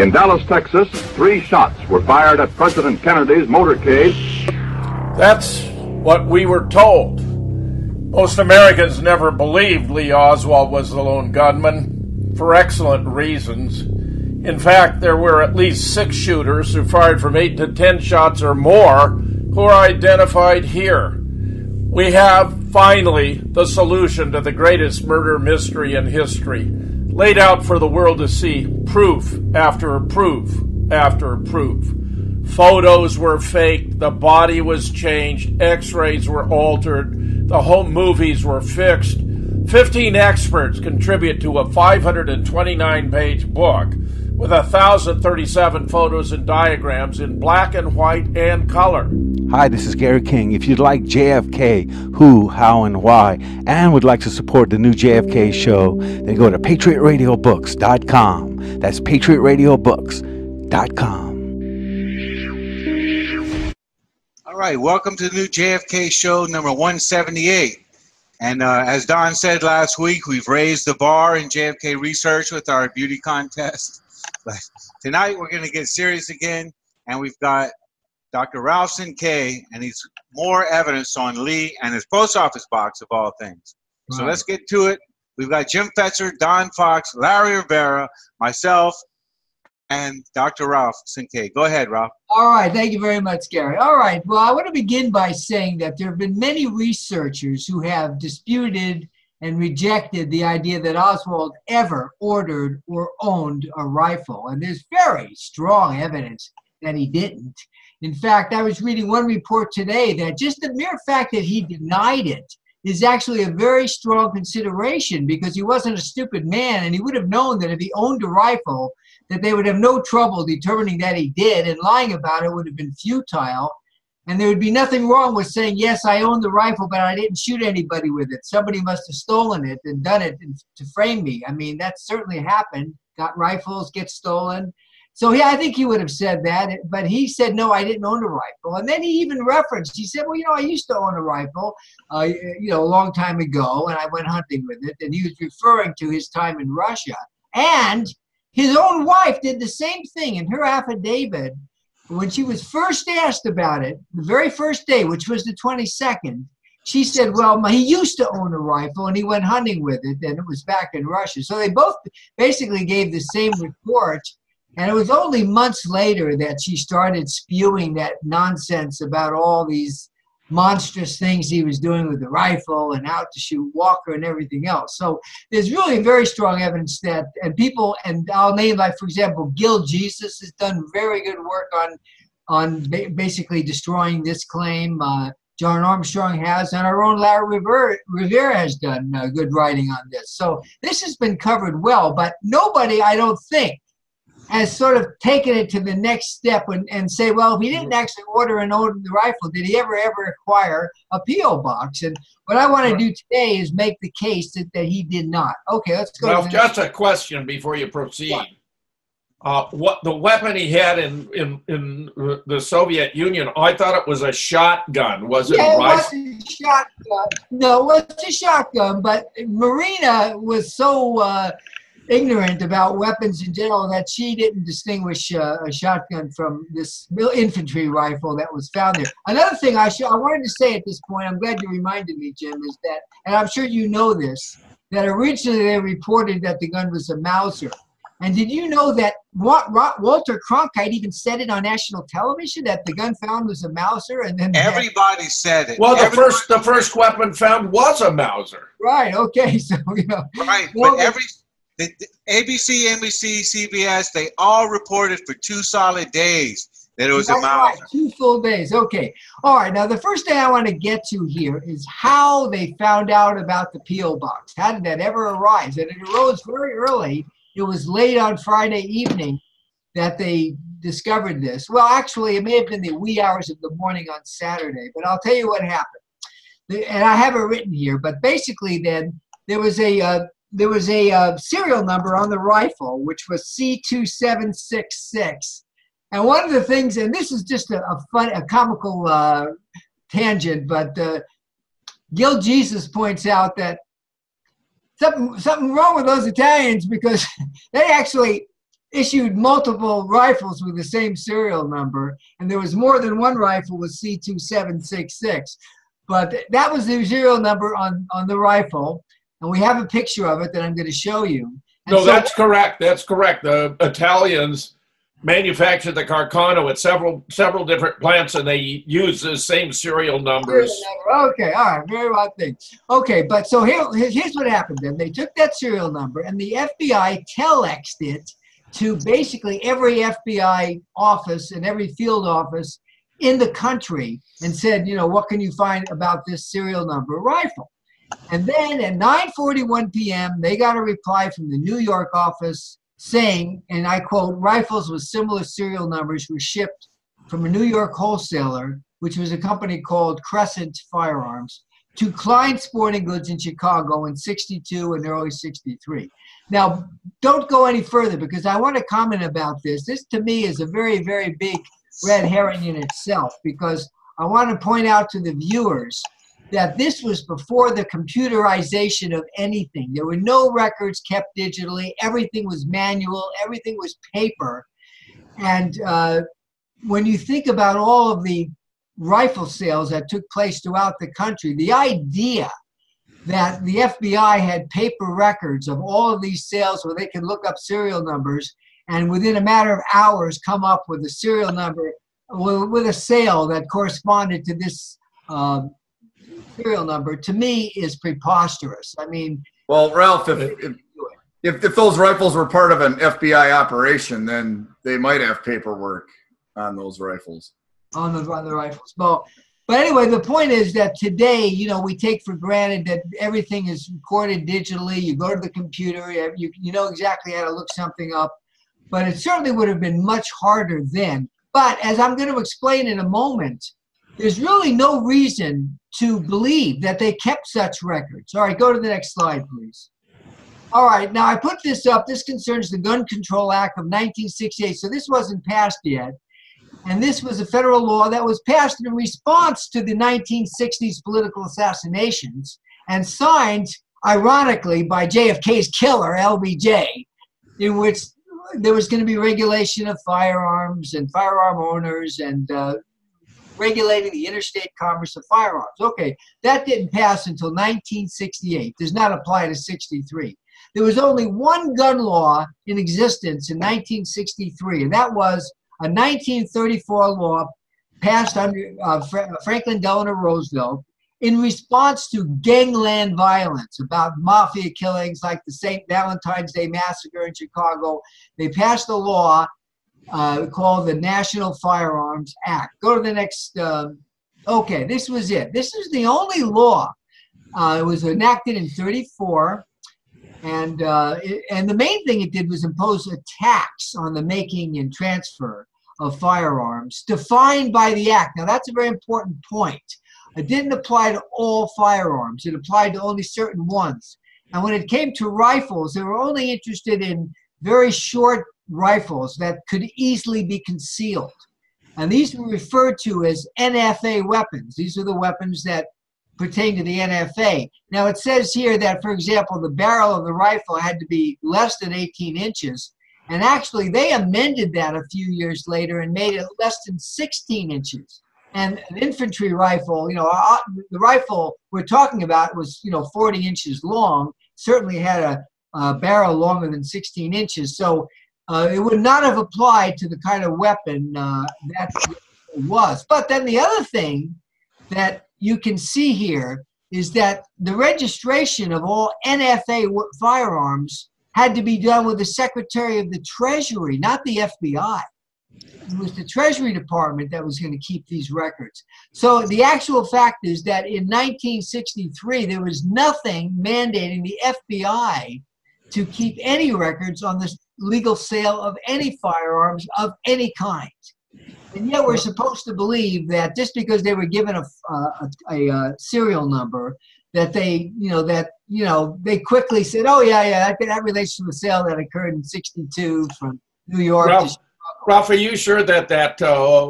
In Dallas, Texas, 3 shots were fired at President Kennedy's motorcade. That's what we were told. Most Americans never believed Lee Oswald was the lone gunman, for excellent reasons. In fact, there were at least 6 shooters who fired from 8 to 10 shots or more who are identified here. We have, finally, the solution to the greatest murder mystery in history, laid out for the world to see, proof after proof after proof. Photos were faked, the body was changed, x-rays were altered, the home movies were fixed. 15 experts contribute to a 529-page book with 1,037 photos and diagrams in black and white and color. Hi, this is Gary King. If you'd like JFK, who, how, and why, and would like to support the new JFK show, then go to patriotradiobooks.com. That's patriotradiobooks.com. All right, welcome to the new JFK show number 178. And as Don said last week, we've raised the bar in JFK research with our beauty contest. But tonight we're going to get serious again, and we've got Dr. Ralph Cinque, and he's more evidence on Lee and his post office box of all things. Wow. So let's get to it. We've got Jim Fetzer, Don Fox, Larry Rivera, myself, and Dr. Ralph Cinque. Go ahead, Ralph. All right. Thank you very much, Gary. All right. Well, I want to begin by saying that there have been many researchers who have disputed and rejected the idea that Oswald ever ordered or owned a rifle. And there's very strong evidence that he didn't. In fact, I was reading one report today that just the mere fact that he denied it is actually a very strong consideration, because he wasn't a stupid man, and he would have known that if he owned a rifle, that they would have no trouble determining that he did, and lying about it would have been futile. And there would be nothing wrong with saying, yes, I own the rifle, but I didn't shoot anybody with it. Somebody must have stolen it and done it to frame me. I mean, that certainly happened. Got rifles, get stolen. So yeah, I think he would have said that, but he said, no, I didn't own a rifle. And then he even referenced, he said, well, I used to own a rifle, a long time ago, and I went hunting with it. And he was referring to his time in Russia. And his own wife did the same thing in her affidavit. When she was first asked about it, the very first day, which was the 22nd, she said, well, he used to own a rifle and he went hunting with it, and it was back in Russia. So they both basically gave the same report. And it was only months later that she started spewing that nonsense about all these monstrous things he was doing with the rifle and out to shoot Walker and everything else. So there's really very strong evidence that, and people, and I'll name, like, for example, Gil Jesus has done very good work on basically destroying this claim. John Armstrong has, and our own Larry Rivera has done good writing on this. So this has been covered well, but nobody, I don't think, has sort of taken it to the next step and say, well, if he didn't actually order and own the rifle, did he ever acquire a P.O. box? And what I want to do today is make the case that he did not. Okay, let's go. Well, just a question before you proceed. What the weapon he had in the Soviet Union, I thought it was a shotgun. Was it? Yeah, it was a shotgun. No, it was a shotgun, but Marina was so ignorant about weapons in general that she didn't distinguish a shotgun from this infantry rifle that was found there. Another thing I wanted to say at this point, I'm glad you reminded me, Jim, is that, and I'm sure you know this, that originally they reported that the gun was a Mauser. And did you know that Walter Cronkite even said it on national television, that the gun found was a Mauser? And then everybody said it. Well, the first weapon found was a Mauser. Right. Okay. So Right. Well, but the ABC, NBC, CBS, they all reported for 2 solid days that it was a Mauser. Right, 2 full days. Okay. All right. Now, the first thing I want to get to here is how they found out about the P.O. box. How did that ever arise? And it arose very early. It was late on Friday evening that they discovered this. Well, actually, it may have been the wee hours of the morning on Saturday, but I'll tell you what happened. And I have it written here, but basically then there was a serial number on the rifle, which was C2766. And one of the things, and this is just a comical tangent, but Gil Jesus points out that something wrong with those Italians, because they actually issued multiple rifles with the same serial number, and there was more than one rifle with C2766. But that was the serial number on the rifle, and we have a picture of it that I'm going to show you. And no, that's correct. That's correct. The Italians manufactured the Carcano at several different plants, and they use the same serial numbers. Okay, all right, very well thing. Okay, but so here's what happened then. They took that serial number, and the FBI telexed it to basically every FBI office and every field office in the country and said, you know, what can you find about this serial number rifle? And then at 9:41 p.m., they got a reply from the New York office saying, and I quote, rifles with similar serial numbers were shipped from a New York wholesaler, which was a company called Crescent Firearms, to Klein Sporting Goods in Chicago in 62 and early 63. Now, don't go any further because I want to comment about this. This, to me, is a very, very big red herring in itself because I want to point out to the viewers that this was before the computerization of anything. There were no records kept digitally. Everything was manual. Everything was paper. And when you think about all of the rifle sales that took place throughout the country, the idea that the FBI had paper records of all of these sales where they could look up serial numbers and within a matter of hours come up with a serial number, with a sale that corresponded to this serial number, to me is preposterous. I mean, well, Ralph, if those rifles were part of an FBI operation, then they might have paperwork on those rifles. On the rifles. Well, but anyway, the point is that today, you know, we take for granted that everything is recorded digitally. You go to the computer, you know exactly how to look something up. But it certainly would have been much harder then. But as I'm going to explain in a moment, there's really no reason to believe that they kept such records. All right, go to the next slide, please. All right, now I put this up. This concerns the Gun Control Act of 1968. So this wasn't passed yet. And this was a federal law that was passed in response to the 1960s political assassinations and signed, ironically, by JFK's killer, LBJ, in which there was going to be regulation of firearms and firearm owners and regulating the interstate commerce of firearms. Okay, that didn't pass until 1968. Does not apply to 63. There was only one gun law in existence in 1963, and that was a 1934 law passed under Franklin Delano Roosevelt in response to gangland violence, about mafia killings like the St. Valentine's Day Massacre in Chicago. They passed a law called the National Firearms Act. Go to the next. Okay, this was it. This is the only law. It was enacted in 34. And the main thing it did was impose a tax on the making and transfer of firearms defined by the act. Now, that's a very important point. It didn't apply to all firearms. It applied to only certain ones. And when it came to rifles, they were only interested in very short rifles that could easily be concealed. And these were referred to as NFA weapons. These are the weapons that pertain to the NFA. Now, it says here that, for example, the barrel of the rifle had to be less than 18 inches. And actually, they amended that a few years later and made it less than 16 inches. And an infantry rifle, you know, the rifle we're talking about was, you know, 40 inches long, certainly had a barrel longer than 16 inches. So it would not have applied to the kind of weapon that it was. But then the other thing that you can see here is that the registration of all NFA firearms had to be done with the Secretary of the Treasury, not the FBI. It was the Treasury Department that was going to keep these records. So the actual fact is that in 1963, there was nothing mandating the FBI to keep any records on the legal sale of any firearms of any kind. And yet we're supposed to believe that just because they were given a serial number, that they quickly said, oh, yeah, that relates to the sale that occurred in 62 from New York to Chicago. Ralph, are you sure that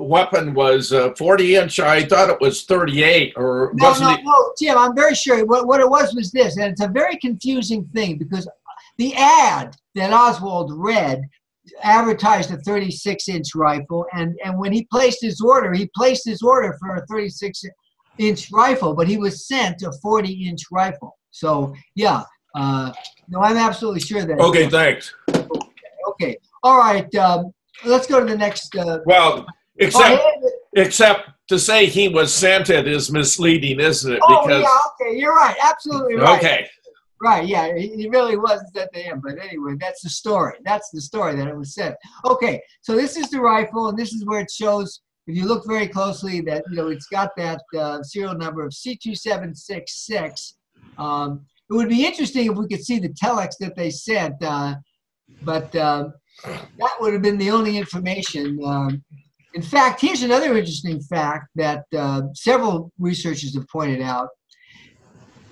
weapon was 40-inch? I thought it was 38, or wasn't it? No, Jim, I'm very sure. What it was this, and it's a very confusing thing because the ad that Oswald read advertised a 36-inch rifle, and when he placed his order for a 36-inch rifle, but he was sent a 40-inch rifle. So yeah, no, I'm absolutely sure that. Okay, thanks. Okay, all right. Let's go to the next. Well, except to say he was sent it is misleading, isn't it? Oh, because, yeah, okay, you're right. Absolutely right. Okay. Right, yeah, he really wasn't sent to him. But anyway, that's the story. That's the story that it was sent. Okay, so this is the rifle, and this is where it shows, if you look very closely, that, you know, it's got that serial number of C2766. It would be interesting if we could see the telex that they sent, but that would have been the only information. In fact, here's another interesting fact that several researchers have pointed out.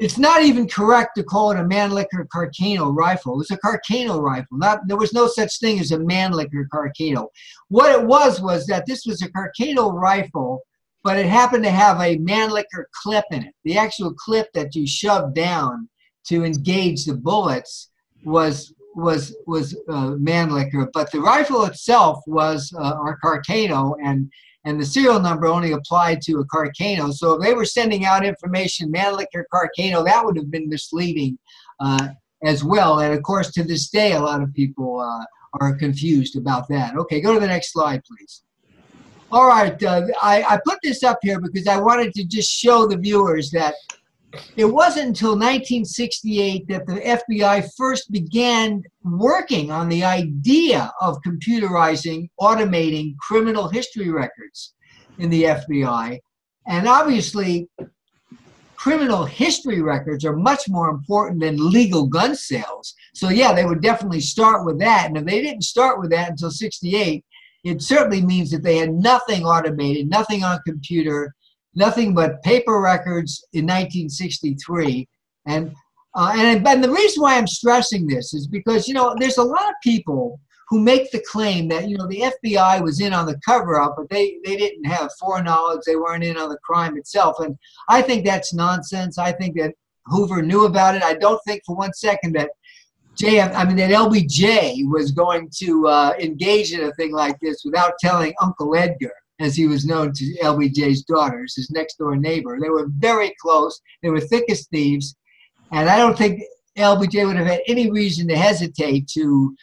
It's not even correct to call it a Mannlicher Carcano rifle. It was a Carcano rifle. There was no such thing as a Mannlicher Carcano. What it was that this was a Carcano rifle, but it happened to have a Mannlicher clip in it. The actual clip that you shoved down to engage the bullets was Mannlicher, but the rifle itself was our Carcano, and the serial number only applied to a Carcano. So if they were sending out information, Mannlicher Carcano, that would have been misleading as well. And of course, to this day, a lot of people are confused about that. Okay, go to the next slide, please. All right, I put this up here because I wanted to just show the viewers that it wasn't until 1968 that the FBI first began working on the idea of computerizing, automating criminal history records in the FBI. And obviously, criminal history records are much more important than legal gun sales. So yeah, they would definitely start with that. And if they didn't start with that until 68, it certainly means that they had nothing automated, nothing on computer, nothing but paper records in 1963. And the reason why I'm stressing this is because, you know, there's a lot of people who make the claim that, you know, the FBI was in on the cover-up, but they didn't have foreknowledge, they weren't in on the crime itself. And I think that's nonsense. I think that Hoover knew about it. I don't think for one second that that LBJ was going to engage in a thing like this without telling Uncle Edgar, as he was known to LBJ's daughters, his next-door neighbor. They were very close. They were thick as thieves. And I don't think LBJ would have had any reason to hesitate to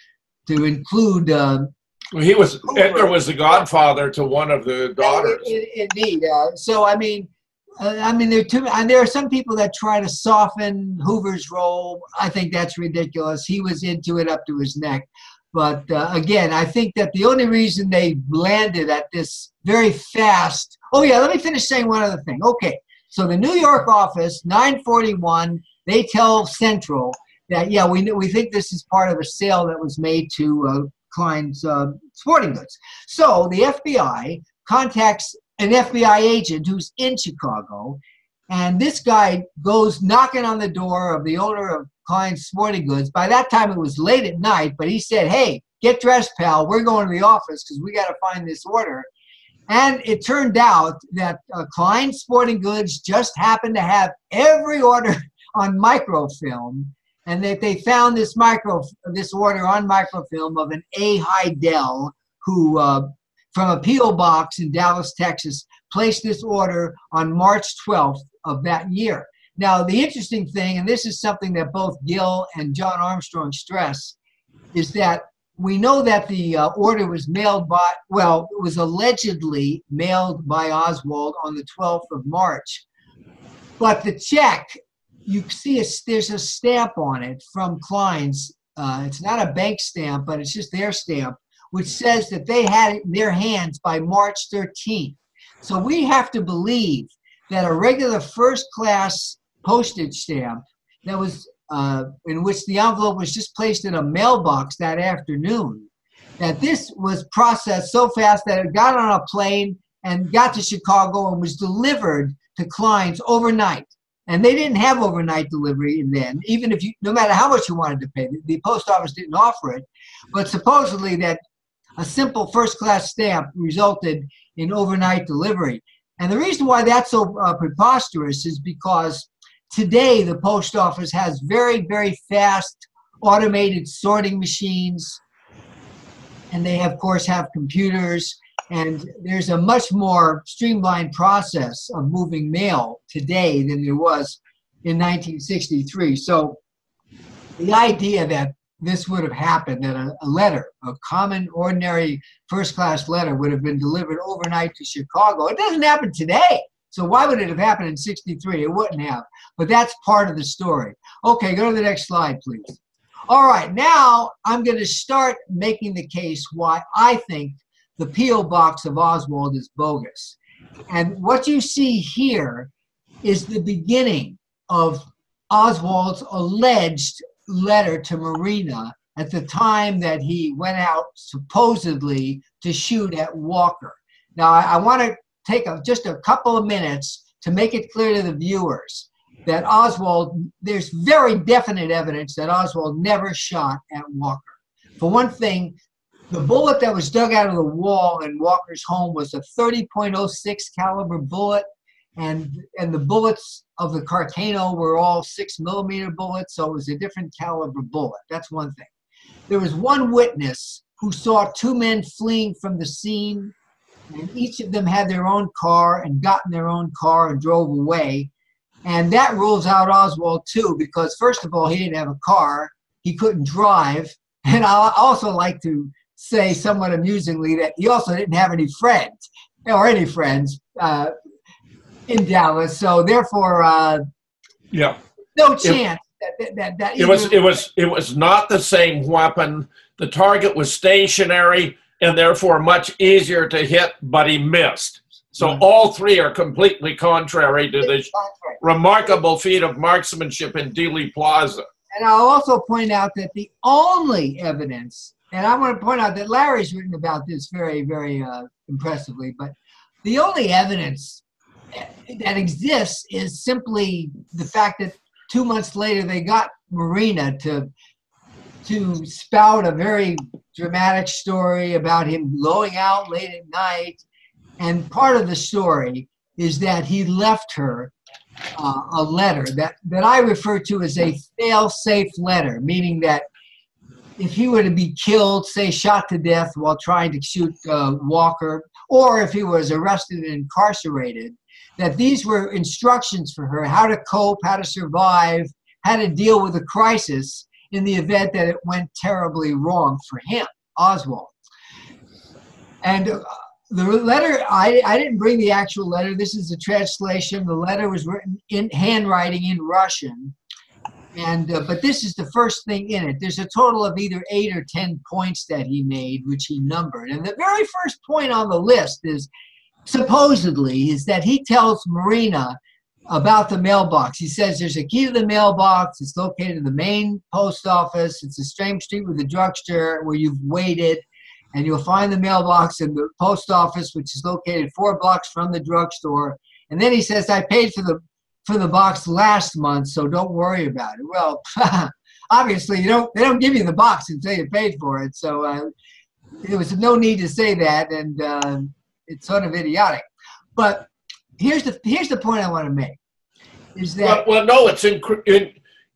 include... Edgar was the godfather to one of the daughters. Indeed. There are some people that try to soften Hoover's role. I think that's ridiculous. He was into it up to his neck. But again, I think that the only reason they landed at this very fast... Oh, yeah, let me finish saying one other thing. Okay, so the New York office, 941, they tell Central that, yeah, we think this is part of a sale that was made to Klein's Sporting Goods. So the FBI contacts an FBI agent who's in Chicago, and this guy goes knocking on the door of the owner of Klein's Sporting Goods. By that time, it was late at night, but he said, hey, get dressed, pal. We're going to the office because we got to find this order. And it turned out that Klein's Sporting Goods just happened to have every order on microfilm, and that they found this order on microfilm of an A. Heidel, who, from a P.O. box in Dallas, Texas, placed this order on March 12th of that year. Now, the interesting thing, and this is something that both Gil and John Armstrong stress, is that we know that the order was mailed by, well, it was allegedly mailed by Oswald on the 12th of March. But the check, you see there's a stamp on it from Klein's. It's not a bank stamp, but it's just their stamp, which says that they had it in their hands by March 13th. So we have to believe that a regular first-class postage stamp that was in which the envelope was just placed in a mailbox that afternoon, that this was processed so fast that it got on a plane and got to Chicago and was delivered to Klein's overnight. And they didn't have overnight delivery then, even if no matter how much you wanted to pay. The post office didn't offer it, but supposedly that a simple first-class stamp resulted in overnight delivery. And the reason why that's so preposterous is because today the post office has very, very fast automated sorting machines. and they, of course, have computers, and there's a much more streamlined process of moving mail today than there was in 1963. So the idea that this would have happened, that a letter, a common, ordinary, first-class letter would have been delivered overnight to Chicago, it doesn't happen today. So why would it have happened in 63? It wouldn't have. But that's part of the story. Okay, go to the next slide, please. All right, now I'm going to start making the case why I think the P.O. box of Oswald is bogus. And what you see here is the beginning of Oswald's alleged letter to Marina at the time that he went out supposedly to shoot at Walker. Now, I want to take just a couple of minutes to make it clear to the viewers that Oswald, there's very definite evidence that Oswald never shot at Walker. For one thing, the bullet that was dug out of the wall in Walker's home was a 30.06 caliber bullet, and the bullets of the Carcano were all 6mm bullets, so it was a different caliber bullet. That's one thing. There was one witness who saw two men fleeing from the scene, and each of them had their own car and got in their own car and drove away. And that rules out Oswald too, because first of all, he didn't have a car, he couldn't drive, and I also like to say somewhat amusingly that he also didn't have any friends in Dallas, so therefore, yeah, no chance that it was not the same weapon. The target was stationary and therefore much easier to hit, but he missed. So all three are completely contrary to the remarkable feat of marksmanship in Dealey Plaza. And I'll also point out that the only evidence, and I want to point out that Larry's written about this very, very impressively, but the only evidence that exists is simply the fact that 2 months later they got Marina to spout a very dramatic story about him going out late at night. And part of the story is that he left her a letter that I refer to as a fail-safe letter, meaning that if he were to be killed, say shot to death while trying to shoot Walker, or if he was arrested and incarcerated, that these were instructions for her, how to cope, how to survive, how to deal with a crisis in the event that it went terribly wrong for him, Oswald. And the letter, I didn't bring the actual letter. This is the translation. The letter was written in handwriting in Russian. And but this is the first thing in it. There's a total of either 8 or 10 points that he made, which he numbered. And the very first point on the list is, supposedly, is that he tells Marina about the mailbox. He says there's a key to the mailbox. It's located in the main post office. It's the same street with the drugstore where you've waited. And you'll find the mailbox in the post office, which is located 4 blocks from the drugstore. And then he says, I paid for the box last month, so don't worry about it. Well, obviously, they don't give you the box until you paid for it. So there was no need to say that, and it's sort of idiotic. But here's the point I want to make. Is that well no, it's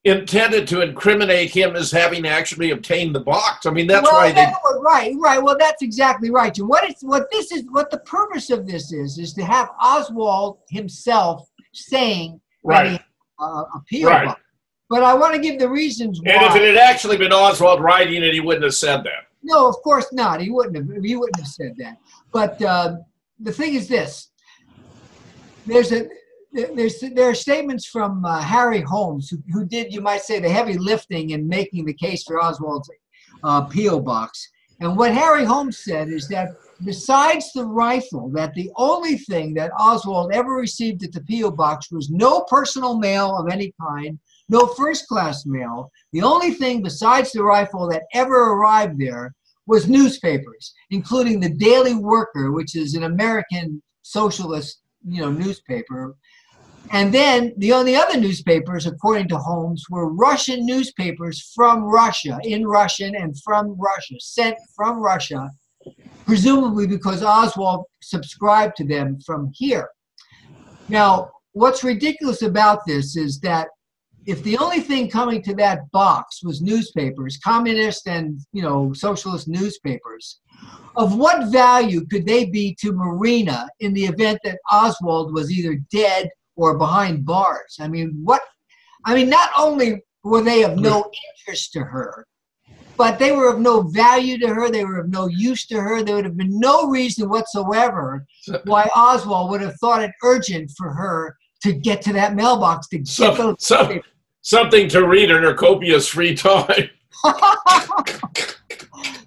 intended to incriminate him as having actually obtained the box. I mean, that's why they... Right. Well, that's exactly right. And what the purpose of this is to have Oswald himself saying right. Appeal. Right. But I want to give the reasons why. And if it had actually been Oswald writing it, he wouldn't have said that. No, of course not. He wouldn't have said that. But the thing is this: there are statements from Harry Holmes, who did, you might say, the heavy lifting in making the case for Oswald's P.O. box. And what Harry Holmes said is that besides the rifle, that the only thing that Oswald ever received at the P.O. box was no personal mail of any kind, no first-class mail. The only thing besides the rifle that ever arrived there was newspapers, including the Daily Worker, which is an American socialist, newspaper. And then the only other newspapers, according to Holmes, were Russian newspapers from Russia, in Russian and from Russia, sent from Russia, presumably because Oswald subscribed to them from here. Now, what's ridiculous about this is that if the only thing coming to that box was newspapers, communist and, socialist newspapers, of what value could they be to Marina in the event that Oswald was either dead or behind bars? Not only were they of no interest to her, but they were of no value to her. They were of no use to her. There would have been no reason whatsoever why Oswald would have thought it urgent for her to get to that mailbox to get those something to read in her copious free time.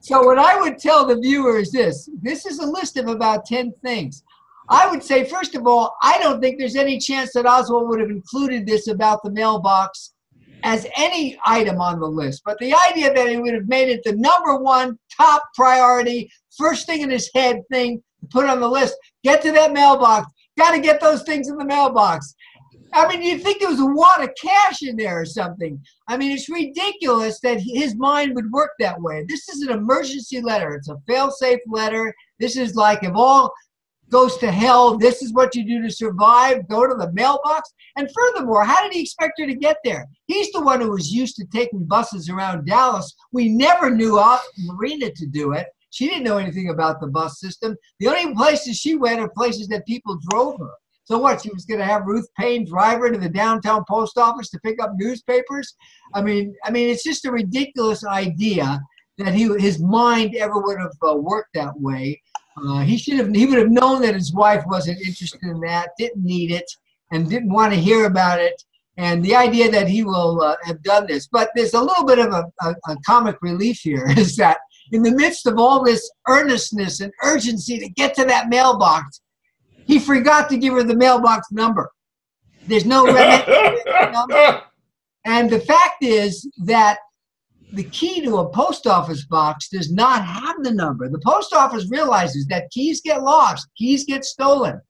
So what I would tell the viewer is this. This is a list of about 10 things. I would say, first of all, I don't think there's any chance that Oswald would have included this about the mailbox as any item on the list. But the idea that he would have made it the #1 top priority, first thing in his head thing to put on the list, get to that mailbox, got to get those things in the mailbox. You'd think there was a wad of cash in there or something. It's ridiculous that his mind would work that way. This is an emergency letter. It's a fail-safe letter. This is like, if all goes to hell, this is what you do to survive. Go to the mailbox. And furthermore, how did he expect her to get there? He's the one who was used to taking buses around Dallas. We never knew Marina to do it. She didn't know anything about the bus system. The only places she went are places that people drove her. So what, she was going to have Ruth Payne drive her to the downtown post office to pick up newspapers? It's just a ridiculous idea that his mind ever would have worked that way. He would have known that his wife wasn't interested in that, didn't need it, and didn't want to hear about it. And the idea that he will have done this. But there's a little bit of a comic relief here, is that in the midst of all this earnestness and urgency to get to that mailbox, he forgot to give her the mailbox number. There's no number. And the fact is that the key to a post office box does not have the number. The post office realizes that keys get lost, keys get stolen.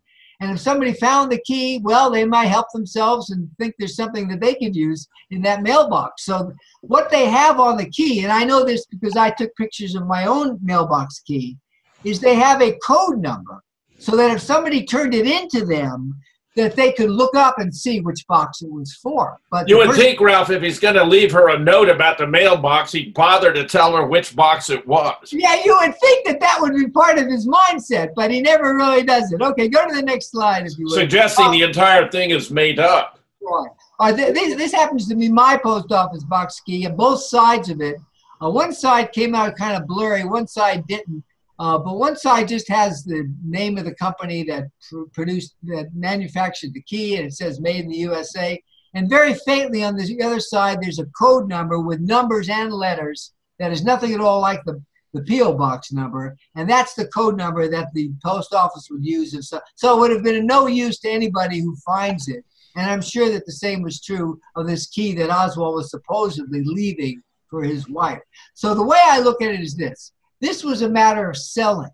And if somebody found the key, well, they might help themselves and think there's something that they could use in that mailbox. So what they have on the key, and I know this because I took pictures of my own mailbox key, is they have a code number. So that if somebody turned it into them, that they could look up and see which box it was for. But you would think, Ralph, if he's going to leave her a note about the mailbox, he'd bother to tell her which box it was. Yeah, you would think that would be part of his mindset, but he never really does it. Okay, go to the next slide, if you would. Suggesting the entire thing is made up. Right. This happens to be my post office box key, and both sides of it. One side came out kind of blurry, one side didn't. But one side just has the name of the company that manufactured the key, and it says made in the USA. And very faintly on the other side, there's a code number with numbers and letters that is nothing at all like the P.O. box number. And that's the code number that the post office would use. So it would have been of no use to anybody who finds it. And I'm sure that the same was true of this key that Oswald was supposedly leaving for his wife. So the way I look at it is this. This was a matter of selling.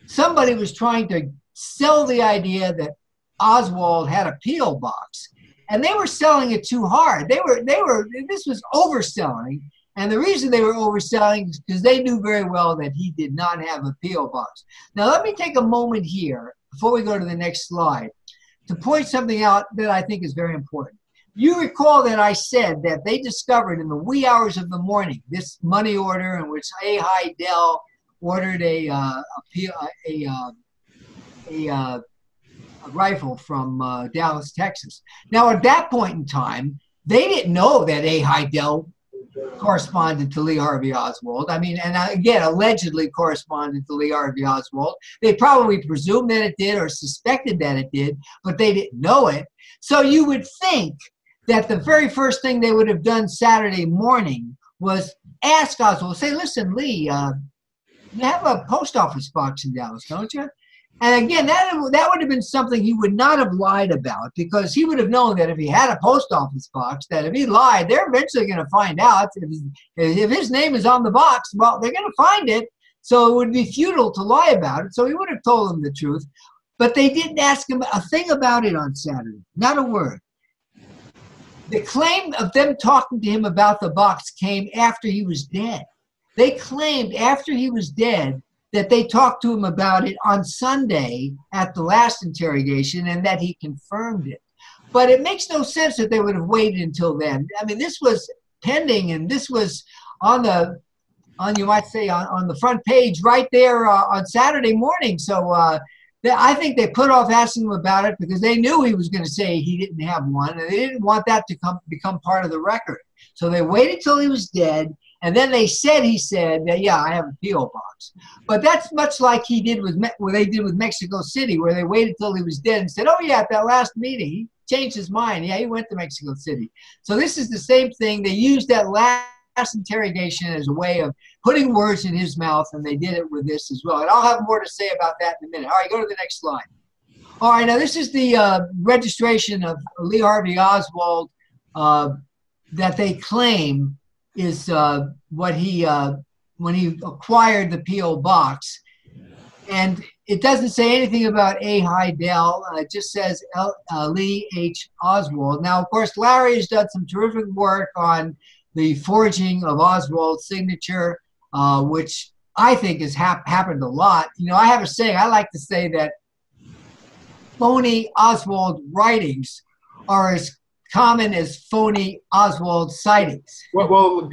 Somebody was trying to sell the idea that Oswald had a P.O. box, and they were selling it too hard. This was overselling, and the reason they were overselling is because they knew very well that he did not have a P.O. box. Now, let me take a moment here, before we go to the next slide, to point something out that I think is very important. You recall that I said that they discovered in the wee hours of the morning this money order in which A. Heidel ordered a rifle from Dallas, Texas. Now, at that point in time, they didn't know that A. Heidel corresponded to Lee Harvey Oswald. And again, allegedly corresponded to Lee Harvey Oswald. They probably presumed that it did or suspected that it did, but they didn't know it. So you would think that the very first thing they would have done Saturday morning was ask Oswald, say, listen, Lee, you have a post office box in Dallas, don't you? And again, that would have been something he would not have lied about, because he would have known that if he had a post office box, that if he lied, they're eventually going to find out. If his name is on the box, well, they're going to find it. So it would be futile to lie about it. So he would have told them the truth. But they didn't ask him a thing about it on Saturday, not a word. The claim of them talking to him about the box came after he was dead. They claimed after he was dead that they talked to him about it on Sunday at the last interrogation and that he confirmed it. But it makes no sense that they would have waited until then. I mean, this was pending, and this was on the, you might say, on the front page right there on Saturday morning. So I think they put off asking him about it because they knew he was going to say he didn't have one, and they didn't want that to become part of the record. So they waited till he was dead, and then he said that, yeah, I have a P.O. box. But that's much like they did with Mexico City, where they waited till he was dead and said, oh, yeah, at that last meeting, he changed his mind. Yeah, he went to Mexico City. So this is the same thing. They used that last interrogation as a way of putting words in his mouth, and they did it with this as well. And I'll have more to say about that in a minute. All right, go to the next slide. All right, now this is the registration of Lee Harvey Oswald that they claim is what he when he acquired the P.O. box. And it doesn't say anything about A. Heidel. It just says Lee H. Oswald. Now, of course, Larry has done some terrific work on the forging of Oswald's signature, which I think has happened a lot. You know, I have a saying. I like to say that phony Oswald writings are as common as phony Oswald sightings. Well,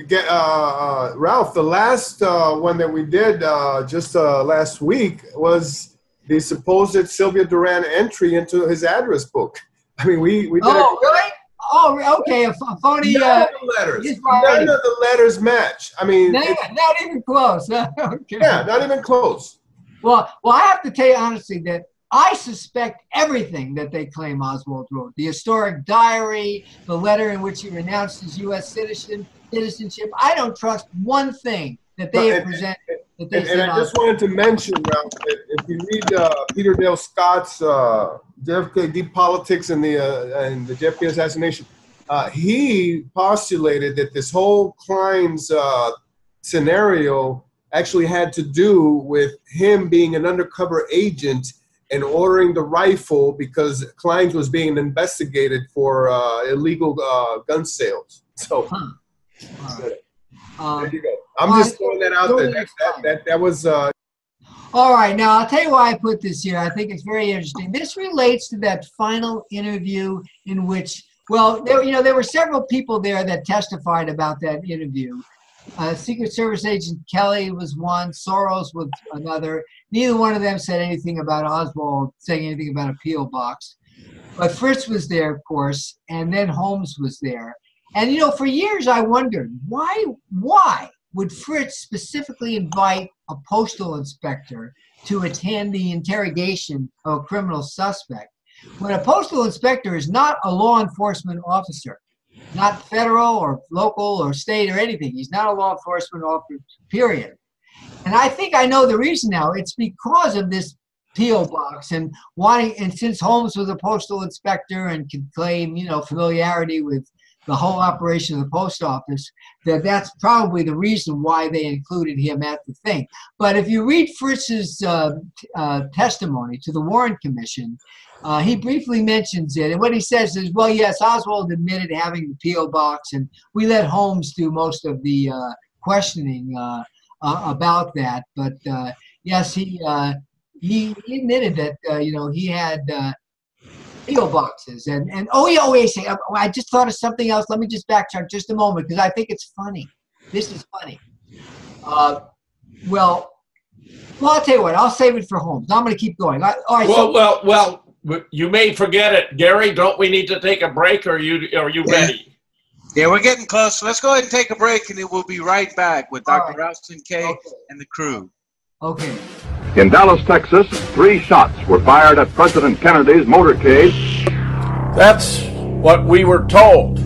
Ralph, the last one that we did just last week was the supposed Sylvia Duran entry into his address book. I mean, we did. Oh, really? Oh, okay. A phony. None of the letters. None of the letters match. I mean, not even close. Okay. Yeah, not even close. Well, I have to tell you honestly that I suspect everything that they claim Oswald wrote. The historic diary, the letter in which he renounced his U.S. citizenship. I don't trust one thing that they have presented. And I just wanted to mention, Ralph, that if you read Peter Dale Scott's JFK Deep Politics and the JFK assassination, he postulated that this whole Klein's scenario actually had to do with him being an undercover agent and ordering the rifle because Klein's was being investigated for illegal gun sales. So there you go. I'm just throwing that out there. That was. All right, now I'll tell you why I put this here. I think it's very interesting. This relates to that final interview in which, well, there were several people there that testified about that interview. Secret Service agent Kelly was one, Soros was another. Neither one of them said anything about Oswald saying anything about a P.O. box. But Fritz was there, of course, and then Holmes was there. And, you know, for years I wondered, why would Fritz specifically invite a postal inspector to attend the interrogation of a criminal suspect when a postal inspector is not a law enforcement officer? Not federal or local or state or anything. He's not a law enforcement officer, period. And I think I know the reason now. It's because of this P.O. box and since Holmes was a postal inspector and could claim, you know, familiarity with the whole operation of the post office, that's probably the reason why they included him at the thing. But if you read Fritz's testimony to the Warren Commission, he briefly mentions it. And what he says is, well, yes, Oswald admitted having the P.O. box, and we let Holmes do most of the questioning about that. But yes, he admitted that, you know, he had P.O. boxes. And oh, yeah, wait a second. I just thought of something else. Let me just backtrack just a moment because I think it's funny. This is funny. Well, I'll tell you what. I'll save it for Holmes. I'm going to keep going. All right. Well, you may forget it, Gary. Don't we need to take a break? Or are you ready? Yeah, we're getting close. So let's go ahead and take a break, and then we'll be right back with Dr. Ralph Cinque and the crew. Okay. In Dallas, Texas, 3 shots were fired at President Kennedy's motorcade. That's what we were told.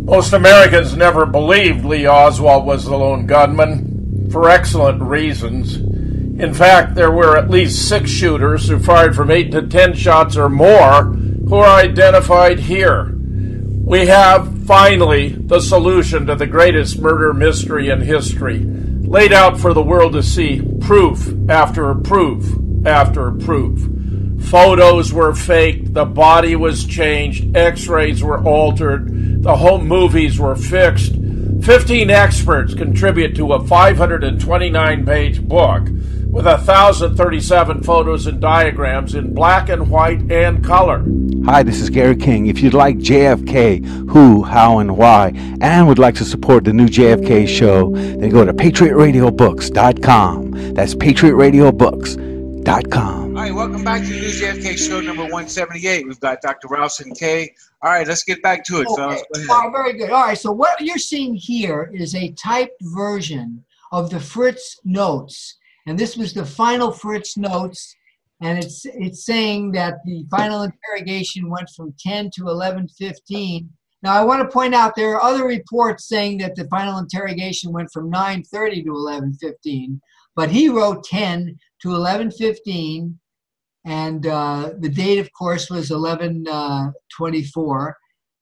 Most Americans never believed Lee Oswald was the lone gunman, for excellent reasons. In fact, there were at least 6 shooters who fired from 8 to 10 shots or more who are identified here. We have, finally, the solution to the greatest murder mystery in history, laid out for the world to see, proof after proof after proof. Photos were faked, the body was changed, x-rays were altered, the home movies were fixed. 15 experts contribute to a 529-page book with 1,037 photos and diagrams in black and white and color. Hi, this is Gary King. If you'd like JFK, who, how, and why, and would like to support the new JFK show, then go to patriotradiobooks.com. That's patriotradiobooks.com. All right, welcome back to the new JFK show number 178. We've got Dr. Ralph Cinque. All right, let's get back to it, fellas. Go ahead. All right, very good. All right, so what you're seeing here is a typed version of the Fritz notes. And this was the final Fritz notes. And it's saying that the final interrogation went from 10 to 11:15. Now, I want to point out there are other reports saying that the final interrogation went from 9:30 to 11:15. But he wrote 10 to 11:15. And the date, of course, was 11/24.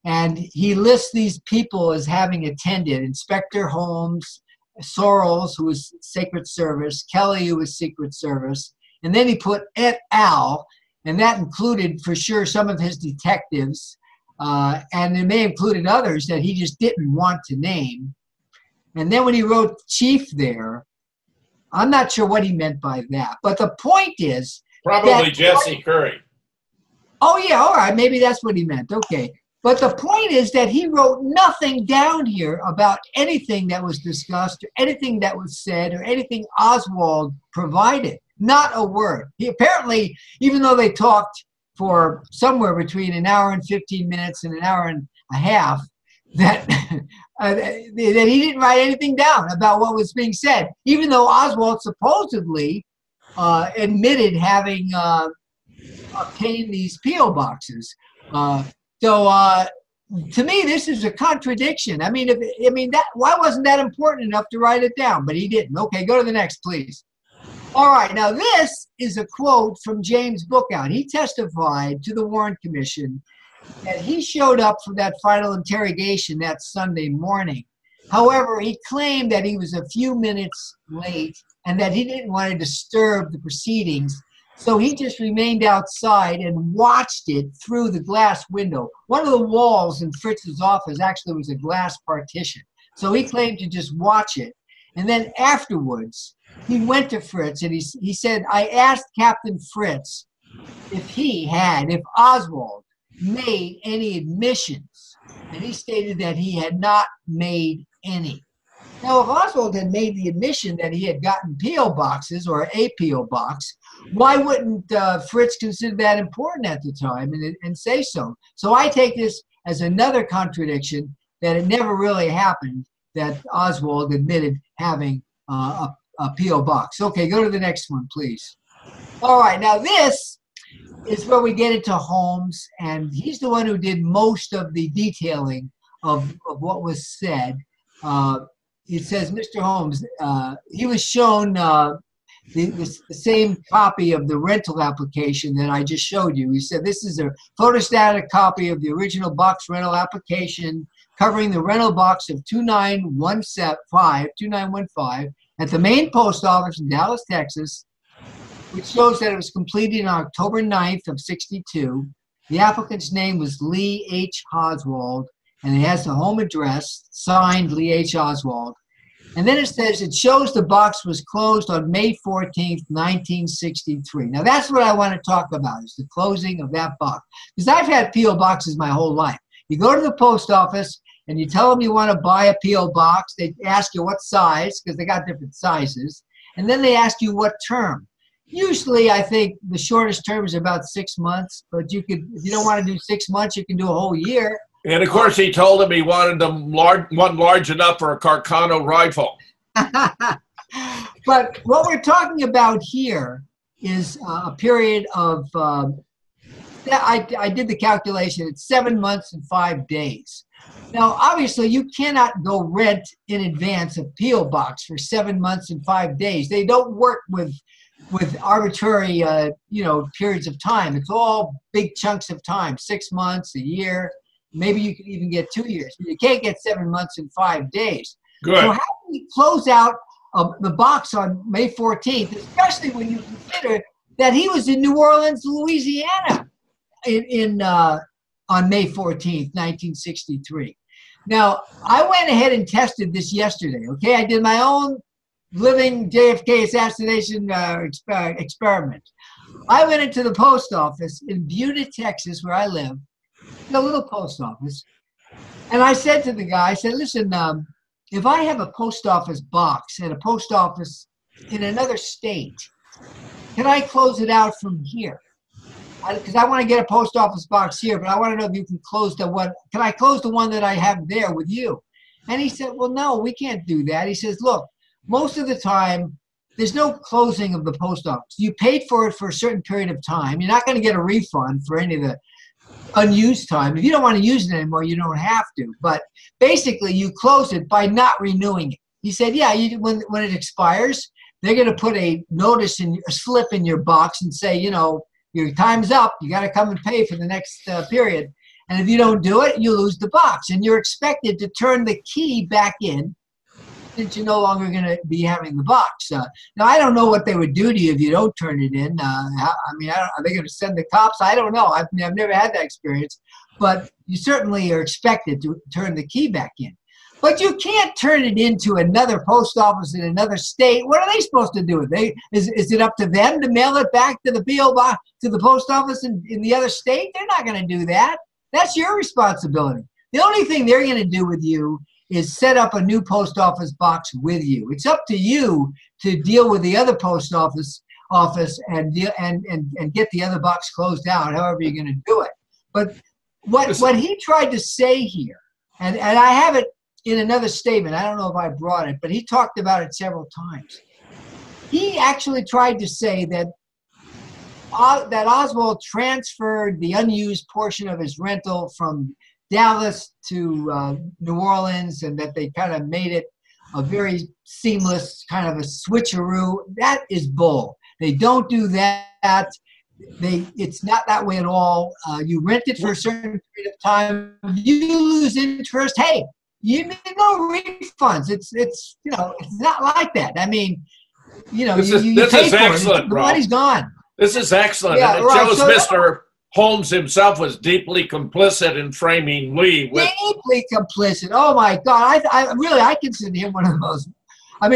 And he lists these people as having attended: Inspector Holmes, Sorrells, who was Secret Service, Kelly, who was Secret Service. And then he put et al., and that included for sure some of his detectives, and it may have included others that he just didn't want to name. And then when he wrote chief there, I'm not sure what he meant by that. But the point is, Probably Jesse Curry. oh yeah, all right, maybe that's what he meant. Okay. But the point is that he wrote nothing down here about anything that was discussed or anything that was said or anything Oswald provided. Not a word. He apparently, even though they talked for somewhere between an hour and 15 minutes and an hour and a half, that, that he didn't write anything down about what was being said, even though Oswald supposedly admitted having obtained these P.O. boxes. So to me, this is a contradiction. I mean, why wasn't that important enough to write it down? But he didn't. Okay, go to the next, please. All right, now this is a quote from James Bookout. He testified to the Warren Commission that he showed up for that final interrogation that Sunday morning. However, he claimed that he was a few minutes late and that he didn't want to disturb the proceedings. So he just remained outside and watched it through the glass window. One of the walls in Fritz's office actually was a glass partition. So he claimed to just watch it. And then afterwards, he went to Fritz and he said, I asked Captain Fritz if Oswald made any admissions. And he stated that he had not made any. Now, if Oswald had made the admission that he had gotten P.O. boxes or a P.O. box, why wouldn't Fritz consider that important at the time and say so? So I take this as another contradiction that it never really happened, that Oswald admitted having a P.O. box. Okay, go to the next one, please. All right, now this is where we get into Holmes, and he's the one who did most of the detailing of what was said. It says, Mr. Holmes, he was shown the same copy of the rental application that I just showed you. He said, this is a photostatic copy of the original box rental application covering the rental box of 2915 at the main post office in Dallas, Texas, which shows that it was completed on October 9th of 62. The applicant's name was Lee H. Oswald, and it has the home address, signed Lee H. Oswald. And then it says it shows the box was closed on May 14th, 1963. Now, that's what I want to talk about, is the closing of that box. Because I've had P.O. boxes my whole life. You go to the post office, and you tell them you want to buy a P.O. box. They ask you what size, because they got different sizes. And then they ask you what term. Usually, I think the shortest term is about 6 months. But you could, if you don't want to do 6 months, you can do a whole year. And of course, he told him he wanted them large enough for a Carcano rifle. But what we're talking about here is a period of, I did the calculation, it's 7 months and 5 days. Now, obviously, you cannot go rent in advance a P.O. box for 7 months and 5 days. They don't work with arbitrary, periods of time. It's all big chunks of time, 6 months, a year. Maybe you could even get 2 years. But you can't get 7 months and 5 days. Good. So how can we close out the box on May 14th, especially when you consider that he was in New Orleans, Louisiana on May 14th, 1963. Now, I went ahead and tested this yesterday, okay? I did my own living JFK assassination experiment. I went into the post office in Buda, Texas, where I live, a little post office. And I said to the guy, I said, listen, if I have a post office box at a post office in another state, can I close it out from here? Because I want to get a post office box here, but I want to know if you can close the one. Can I close the one that I have there with you? And he said, well, no, we can't do that. He says, look, most of the time, there's no closing of the post office. You paid for it for a certain period of time. You're not going to get a refund for any of the unused time. If you don't want to use it anymore, you don't have to. But basically, you close it by not renewing it. He said, yeah, when it expires, they're going to put a notice in a slip in your box and say, you know, your time's up. You got to come and pay for the next period. And if you don't do it, you lose the box. And you're expected to turn the key back in since you're no longer going to be having the box. Now, I don't know what they would do to you if you don't turn it in. I mean, are they going to send the cops? I don't know. I've never had that experience. But you certainly are expected to turn the key back in. But you can't turn it into another post office in another state. What are they supposed to do? Is it up to them to mail it back to the P.O. box, to the post office in the other state? They're not going to do that. That's your responsibility. The only thing they're going to do with you is set up a new post office box with you. It's up to you to deal with the other post office and get the other box closed out, however you're going to do it. But what he tried to say here, and I have it in another statement, I don't know if I brought it, but he talked about it several times. He actually tried to say that Oswald transferred the unused portion of his rental from Dallas to New Orleans, and that they kind of made it a very seamless kind of a switcheroo. That is bull. They don't do that. It's not that way at all. You rent it for a certain period of time. You lose interest. Hey, you need no refunds. It's you know, it's not like that. I mean, you know, this you is pay for excellent, it. The money's gone. This is excellent. Yeah, and it right. shows So, Mr. Holmes himself was deeply complicit in framing Lee. Deeply complicit. Oh my God! I consider him one of the most. I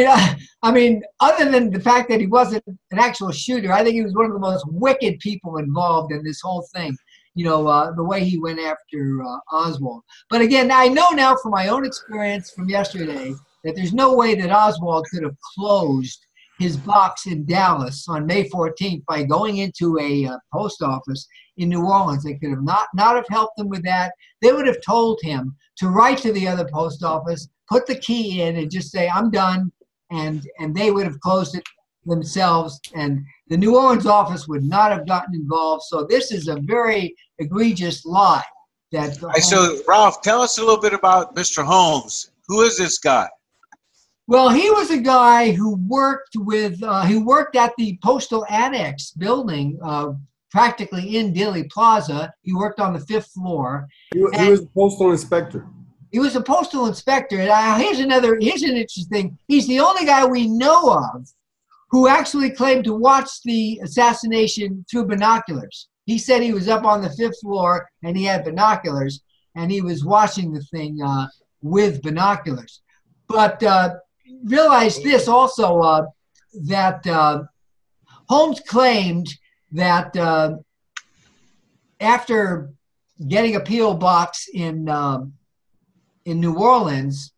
mean, other than the fact that he wasn't an actual shooter, I think he was one of the most wicked people involved in this whole thing. You know, the way he went after Oswald. But again, I know now from my own experience from yesterday that there's no way that Oswald could have closed his box in Dallas on May 14th by going into a post office in New Orleans. They could have not have helped him with that. They would have told him to write to the other post office, put the key in, and just say, I'm done, and they would have closed it themselves, and the New Orleans office would not have gotten involved. So this is a very egregious lie. So, Ralph, tell us a little bit about Mr. Holmes. Who is this guy? Well, he was a guy who worked at the Postal Annex building, practically in Dealey Plaza. He worked on the 5th floor. He was a postal inspector. He was a postal inspector. And here's an interesting thing. He's the only guy we know of who actually claimed to watch the assassination through binoculars. He said he was up on the 5th floor and he had binoculars and he was watching the thing with binoculars. But realize this also, that Holmes claimed that after getting a P.O. box in New Orleans,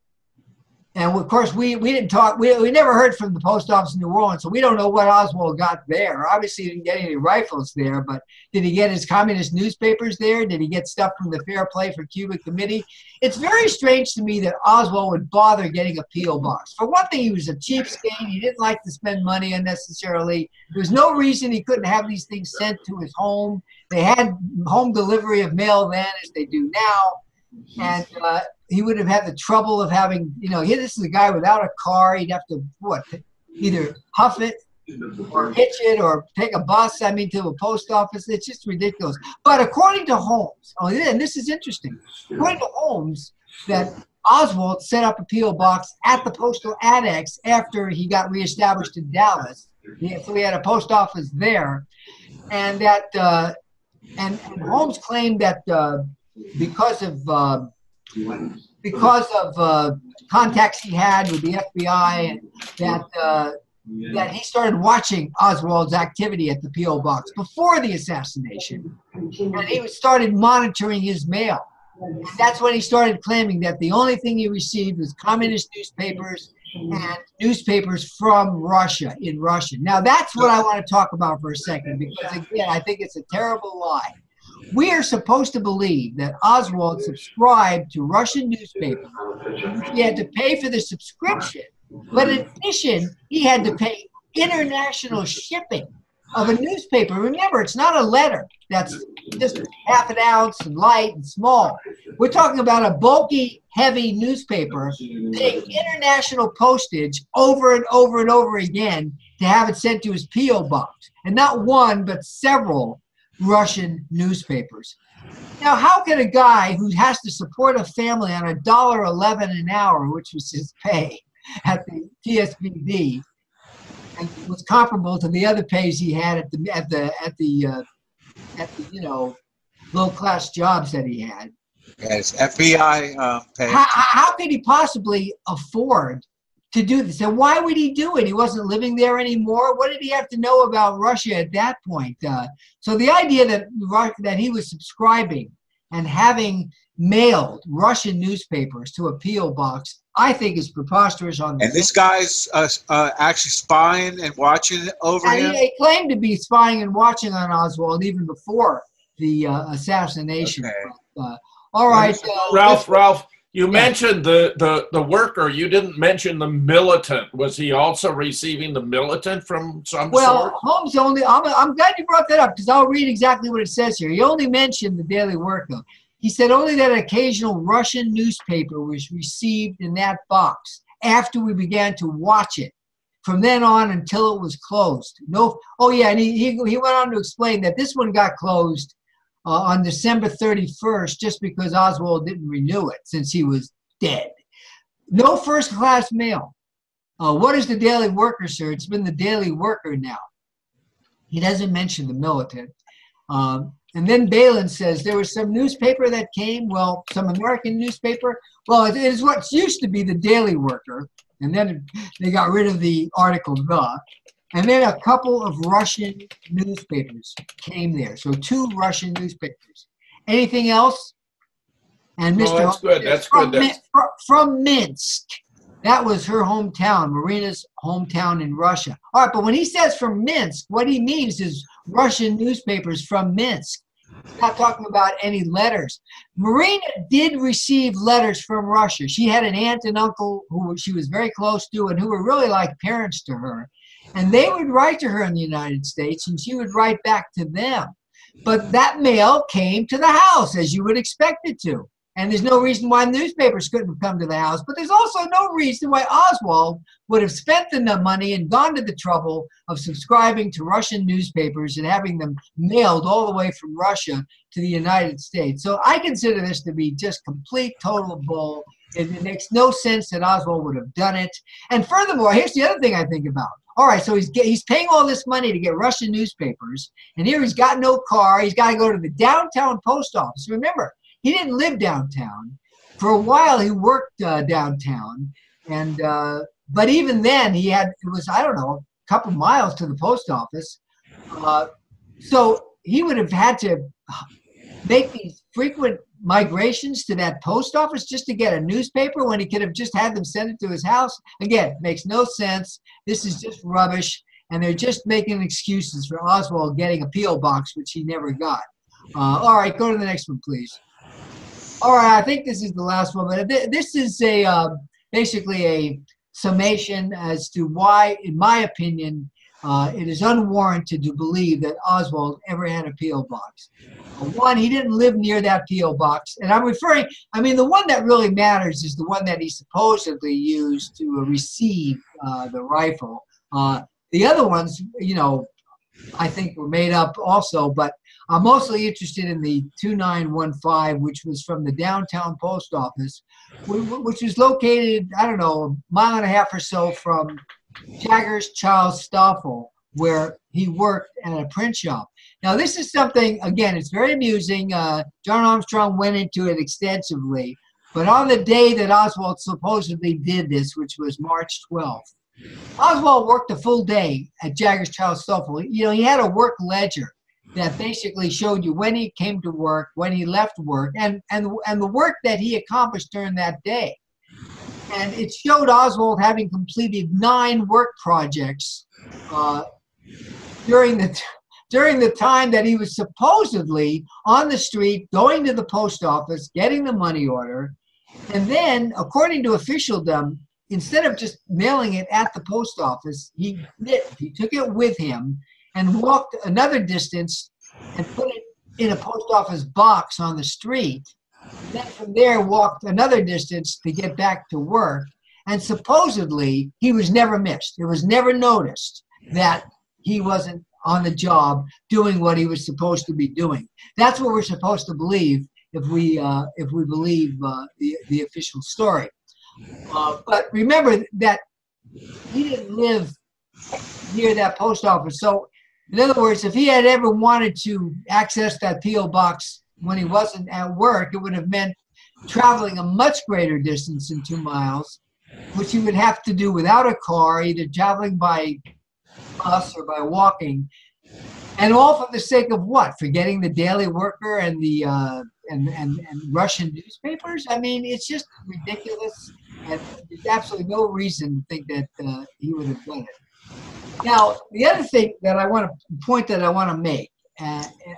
and of course we didn't talk, we never heard from the post office in New Orleans, so we don't know what Oswald got there. Obviously he didn't get any rifles there, but did he get his communist newspapers there? Did he get stuff from the Fair Play for Cuba Committee? It's very strange to me that Oswald would bother getting a P.O. box. For one thing, he was a cheapskate. He didn't like to spend money unnecessarily. There was no reason he couldn't have these things sent to his home. They had home delivery of mail then, as they do now. And he would have had the trouble of having, you know, this is a guy without a car. He'd have to, either huff it or hitch it or take a bus, to a post office. It's just ridiculous. But according to Holmes, and this is interesting, according to Holmes, that Oswald set up a P.O. box at the Postal Annex after he got reestablished in Dallas. So we had a post office there. And that, and Holmes claimed that because of contacts he had with the FBI, that that he started watching Oswald's activity at the P.O. box before the assassination, and he started monitoring his mail. And that's when he started claiming that the only thing he received was communist newspapers and newspapers from Russia, in Russian. Now, that's what I want to talk about for a second, because, again, I think it's a terrible lie. We are supposed to believe that Oswald subscribed to Russian newspapers. He had to pay for the subscription, but in addition, he had to pay international shipping of a newspaper. Remember, it's not a letter that's just half an ounce and light and small. We're talking about a bulky, heavy newspaper paying international postage over and over and over again to have it sent to his P.O. box. And not one, but several Russian newspapers. Now, how can a guy who has to support a family on $1.11 an hour, which was his pay at the TSBD, and was comparable to the other pays he had at the low class jobs that he had? Yes, FBI pay. How could he possibly afford to do this? And why would he do it? He wasn't living there anymore. What did he have to know about Russia at that point? So the idea that he was subscribing and having mailed Russian newspapers to a P.O. box, I think, is preposterous. And this guy's actually spying and watching over him? He claimed to be spying and watching on Oswald even before the assassination. Okay. All right. Ralph, you mentioned the worker. You didn't mention the militant. Was he also receiving the militant from some sort? Well, Holmes only, I'm glad you brought that up, because I'll read exactly what it says here. He only mentioned the Daily Worker. He said only that an occasional Russian newspaper was received in that box after we began to watch it. From then on until it was closed. And he went on to explain that this one got closed on December 31st, just because Oswald didn't renew it since he was dead. No first-class mail. What is the Daily Worker, sir? It's been the Daily Worker now. He doesn't mention the militant. And then Balin says there was some newspaper that came, some American newspaper. Well, it is what used to be the Daily Worker, and then they got rid of the article "the." And then a couple of Russian newspapers came there. So 2 Russian newspapers. Anything else? And Mr. That's good. That's good. From Minsk. That was her hometown, Marina's hometown in Russia. All right, but when he says from Minsk, what he means is Russian newspapers from Minsk. He's not talking about any letters. Marina did receive letters from Russia. She had an aunt and uncle who she was very close to and who were really like parents to her. And they would write to her in the United States, and she would write back to them. But that mail came to the house, as you would expect it to. And there's no reason why newspapers couldn't have come to the house. But there's also no reason why Oswald would have spent the money and gone to the trouble of subscribing to Russian newspapers and having them mailed all the way from Russia to the United States. So I consider this to be just complete, total bull. It makes no sense that Oswald would have done it. And furthermore, here's the other thing I think about. All right, so he's paying all this money to get Russian newspapers, and here he's got no car. He's got to go to the downtown post office. Remember, he didn't live downtown. For a while, he worked downtown, and but even then, it was a couple miles to the post office. So he would have had to make these frequent migrations to that post office just to get a newspaper when he could have just had them send it to his house. Again, makes no sense. This is just rubbish, and they're just making excuses for Oswald getting a P.O. box, which he never got. All right, go to the next one, please. All right, I think this is the last one, but this is basically a summation as to why, in my opinion, it is unwarranted to believe that Oswald ever had a P.O. box. One, he didn't live near that P.O. box. And the one that really matters is the one that he supposedly used to receive the rifle. The other ones, I think were made up also, but I'm mostly interested in the 2915, which was from the downtown post office, which was located, a mile and a half or so from Jagger's Charles Stoffel, where he worked at a print shop. Now, this is something, again, it's very amusing. John Armstrong went into it extensively. But on the day that Oswald supposedly did this, which was March 12th, Oswald worked a full day at Jagger's Child Soulful. You know, he had a work ledger that basically showed you when he came to work, when he left work, and the work that he accomplished during that day. And it showed Oswald having completed 9 work projects during the time that he was supposedly on the street, going to the post office, getting the money order. And then, according to officialdom, instead of just mailing it at the post office, he took it with him and walked another distance and put it in a post office box on the street. Then from there walked another distance to get back to work. And supposedly he was never missed. It was never noticed that he wasn't on the job doing what he was supposed to be doing. That's what we're supposed to believe if we believe the official story. But remember that he didn't live near that post office. So in other words, if he had ever wanted to access that P.O. box when he wasn't at work, it would have meant traveling a much greater distance than 2 miles, which he would have to do without a car, either traveling by bus or by walking. And all for the sake of what? Forgetting the Daily Worker and the and Russian newspapers? I mean, it's just ridiculous. And there's absolutely no reason to think that he would have done it. Now, the other thing that I want to make,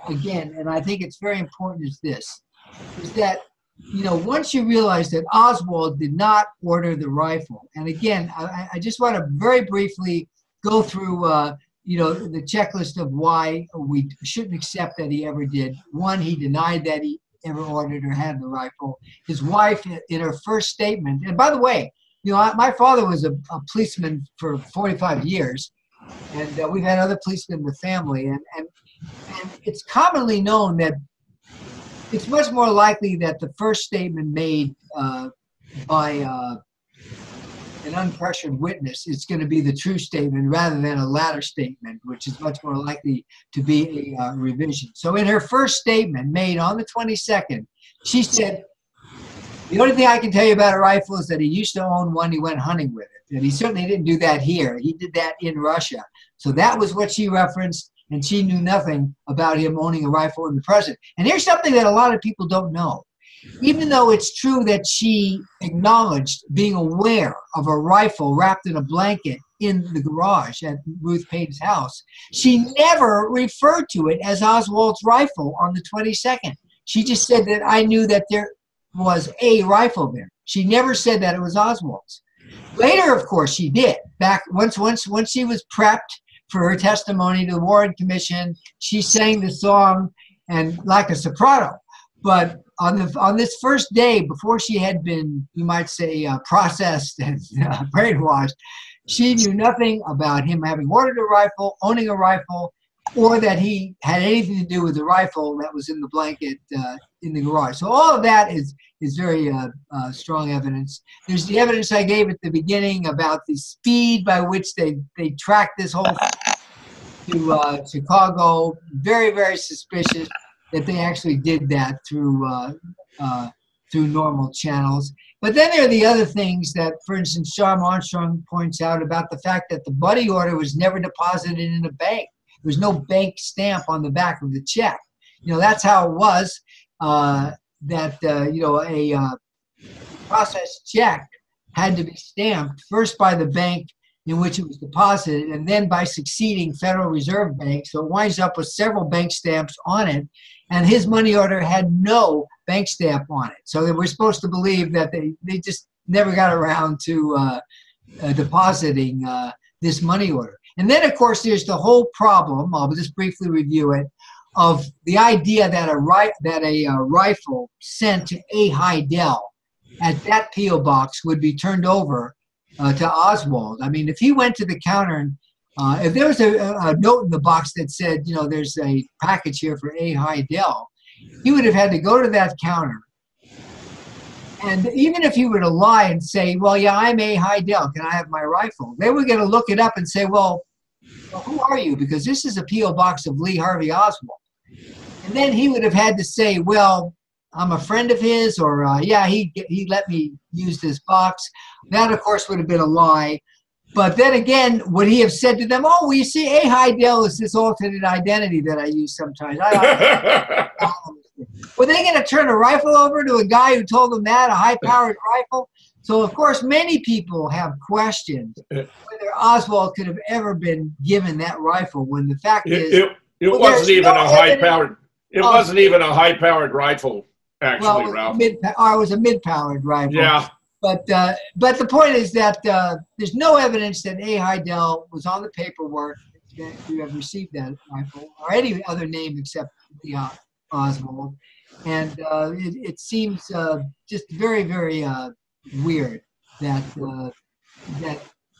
again, and I think it's very important, is this, is that, you know, once you realize that Oswald did not order the rifle, and again, I just want to very briefly go through, you know, the checklist of why we shouldn't accept that he ever did. One, he denied that he ever ordered or had the rifle. His wife, in her first statement, and by the way, you know, my father was a policeman for 45 years, and we've had other policemen in the family, and it's commonly known that it's much more likely that the first statement made by an unpressured witness is going to be the true statement rather than a latter statement, which is much more likely to be a revision. So in her first statement made on the 22nd, she said, "The only thing I can tell you about a rifle is that he used to own one. He went hunting with it. And he certainly didn't do that here. He did that in Russia." So that was what she referenced, and she knew nothing about him owning a rifle in the present. And here's something that a lot of people don't know. Even though it's true that she acknowledged being aware of a rifle wrapped in a blanket in the garage at Ruth Payne's house, she never referred to it as Oswald's rifle on the 22nd. She just said that I knew that there was a rifle there. She never said that it was Oswald's. Later, of course, she did. Back once she was prepped for her testimony to the Warren Commission, she sang the song and like a soprano. But on this first day, before she had been, you might say, processed and brainwashed, she knew nothing about him having ordered a rifle, owning a rifle, or that he had anything to do with the rifle that was in the blanket in the garage. So all of that is very strong evidence. There's the evidence I gave at the beginning about the speed by which they tracked this whole thing to Chicago. Very, very suspicious that they actually did that through normal channels. But then there are the other things that, for instance, Sean Armstrong points out about the fact that the money order was never deposited in a bank. There was no bank stamp on the back of the check. You know, that's how it was you know, a processed check had to be stamped first by the bank in which it was deposited and then by succeeding Federal Reserve banks. So it winds up with several bank stamps on it. And his money order had no bank stamp on it. So we're supposed to believe that they just never got around to depositing this money order. And then, of course, there's the whole problem, I'll just briefly review it, of the idea that a rifle sent to A. Heidel at that P.O. box would be turned over to Oswald. I mean, if he went to the counter and if there was a note in the box that said, you know, there's a package here for A. Heidel, he would have had to go to that counter. And even if he were to lie and say, well, yeah, I'm A. Heidel, can I have my rifle? They were going to look it up and say, well, who are you? Because this is a P.O. box of Lee Harvey Oswald. And then he would have had to say, well, I'm a friend of his, or yeah, he let me use this box. That, of course, would have been a lie. But then again, would he have said to them, "Oh, well, you see, A. Heidel is this alternate identity that I use sometimes"? Were they going to turn a rifle over to a guy who told them that, a high-powered rifle? So, of course, many people have questioned whether Oswald could have ever been given that rifle. When the fact is, it wasn't even a high-powered. It wasn't even a high-powered rifle, actually, Ralph. It was a mid-powered rifle. Yeah. But the point is that there's no evidence that A. Heidel was on the paperwork to have received that rifle or any other name except Lee Oswald, and it seems just very, very weird that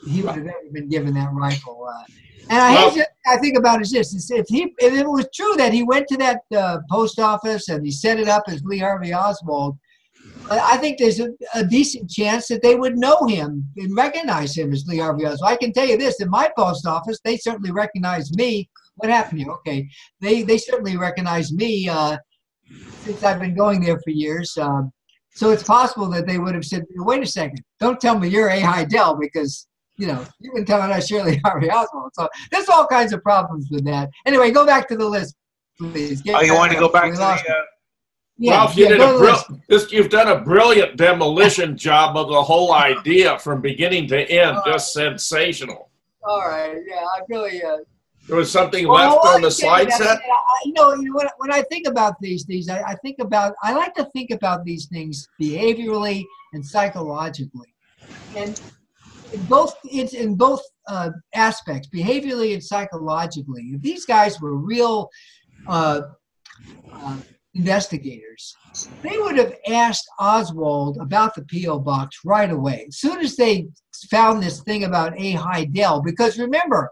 he would have ever been given that rifle. And I think about it is this: if it was true that he went to that post office and he set it up as Lee Harvey Oswald, I think there's a decent chance that they would know him and recognize him as Lee Harvey Oswald. I can tell you this: in my post office, they certainly recognize me. What happened here? Okay, they certainly recognize me since I've been going there for years. So it's possible that they would have said, "Wait a second, don't tell me you're A. Heidel because you've been telling us you're Lee Harvey Oswald." So there's all kinds of problems with that. Anyway, go back to the list, please. You want to go back to the? Ralph, you've done a brilliant demolition job of the whole idea from beginning to end. Just sensational. All right, yeah, I really. There was something left on the slide set. When I think about these things, I like to think about these things behaviorally and psychologically, and in both aspects, behaviorally and psychologically. If these guys were real investigators, they would have asked Oswald about the P.O. box right away, as soon as they found this thing about A. Heidel, because remember,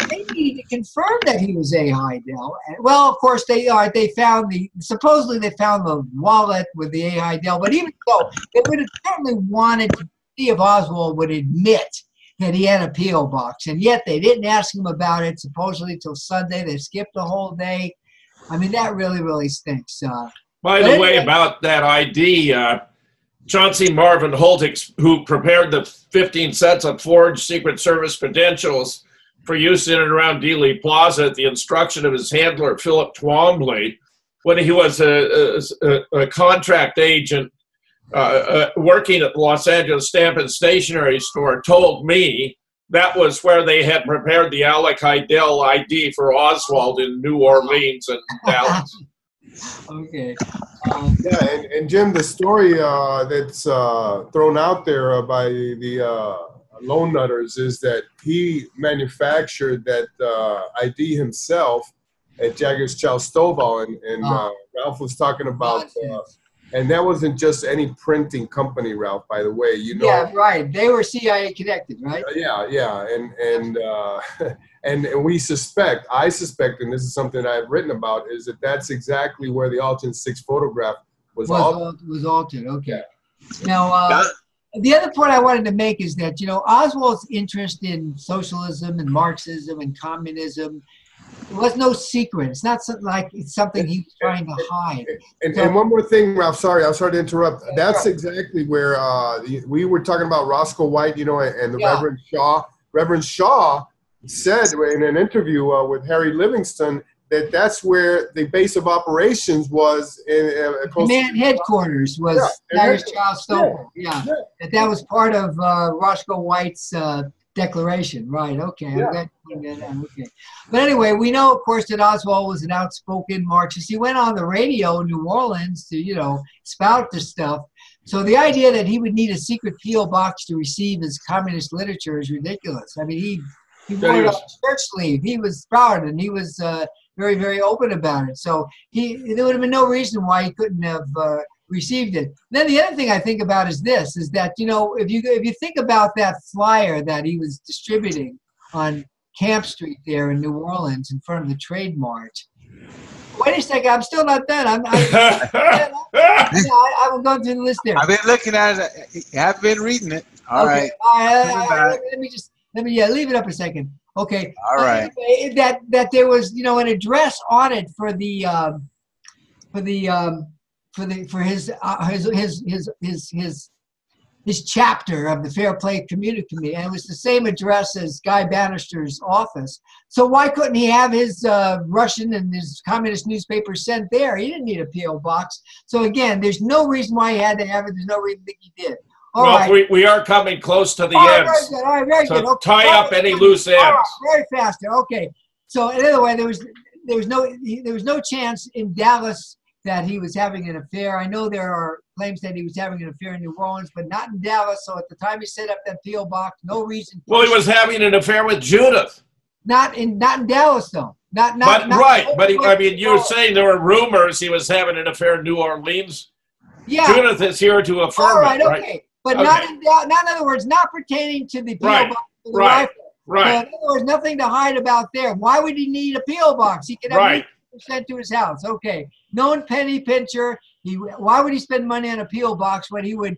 they needed to confirm that he was A. Heidel. Well, of course, supposedly they found the wallet with the A. Heidel, but even so, they would have certainly wanted to see if Oswald would admit that he had a P.O. box, and yet they didn't ask him about it, supposedly till Sunday. They skipped a whole day. I mean, that really, really stinks. By the way, about that ID, Chauncey Marvin Holtix, who prepared the 15 sets of forged Secret Service credentials for use in and around Dealey Plaza at the instruction of his handler, Philip Twombly, when he was a contract agent working at the Los Angeles Stamp and Stationery Store, told me that was where they had prepared the Alec Heidel ID for Oswald in New Orleans and Dallas. Okay. And Jim, the story that's thrown out there by the Lone Nutters is that he manufactured that ID himself at Jaggers Chow Stovall, and Ralph was talking about. And that wasn't just any printing company, Ralph, by the way. Yeah, right. They were CIA connected, right? Yeah. And we suspect, I suspect, and this is something I've written about, is that that's exactly where the alternate 6 photograph was altered. Okay. Now, the other point I wanted to make is that, Oswald's interest in socialism and Marxism and communism, it was no secret. It's not something like it's something he was trying to hide. And one more thing, Ralph. I'm sorry to interrupt. That's exactly where we were talking about Roscoe White, and the Reverend Shaw. Reverend Shaw said in an interview with Harry Livingston that that's where the base of operations was. Command headquarters was Jaggers Chow Stovall. Yeah. That was part of Roscoe White's declaration, right? Okay. Okay. But anyway, we know, of course, that Oswald was an outspoken Marxist. He went on the radio in New Orleans to, spout this stuff. So the idea that he would need a secret P.O. box to receive his communist literature is ridiculous. I mean, he wore it on his shirt sleeve. He was proud, and he was very, very open about it. So there would have been no reason why he couldn't have received it. Then the other thing I think about is that if you think about that flyer that he was distributing on Camp Street there in New Orleans in front of the Trade Mart. Wait a second, I'm still not done. I'm going through the list there. I've been looking at it. I've been reading it. All right. Let me leave it up a second. Okay. All right. That there was an address on it for his his chapter of the Fair Play Community Committee, and it was the same address as Guy Bannister's office. So why couldn't he have his Russian and his communist newspaper sent there? He didn't need a P.O. box. So again, there's no reason why he had to have it. There's no reason to think he did. All right. We are coming close to the All ends. right, very good. All right, very good. Okay. Tie up any loose ends. All right, very fast. Okay. So another way, there was no chance in Dallas that he was having an affair. I know there are claims that he was having an affair in New Orleans, but not in Dallas. So at the time he set up that P.O. box, no reason. Well, he was having an affair with Judith. Not in Dallas though. But I mean, you're saying there were rumors he was having an affair in New Orleans. Yeah. Judith is here to affirm it, right? Okay. But not in other words, not pertaining to the P.O. box. Right. So in other words, nothing to hide about there. Why would he need a P.O. box? He could have sent to his house. Okay. Known penny pincher. Why would he spend money on a P.O. box when he would,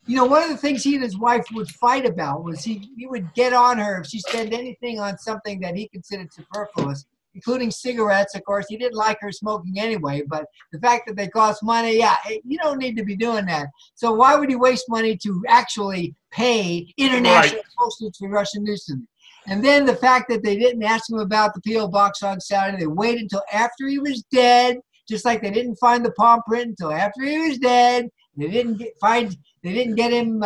one of the things he and his wife would fight about was he would get on her if she spent anything on something that he considered superfluous, including cigarettes. Of course, he didn't like her smoking anyway, but the fact that they cost money, you don't need to be doing that. So why would he waste money to actually pay international postage for Russian news to them? And then the fact that they didn't ask him about the P.O. box on Saturday, they waited until after he was dead, just like they didn't find the palm print until after he was dead. They didn't get him.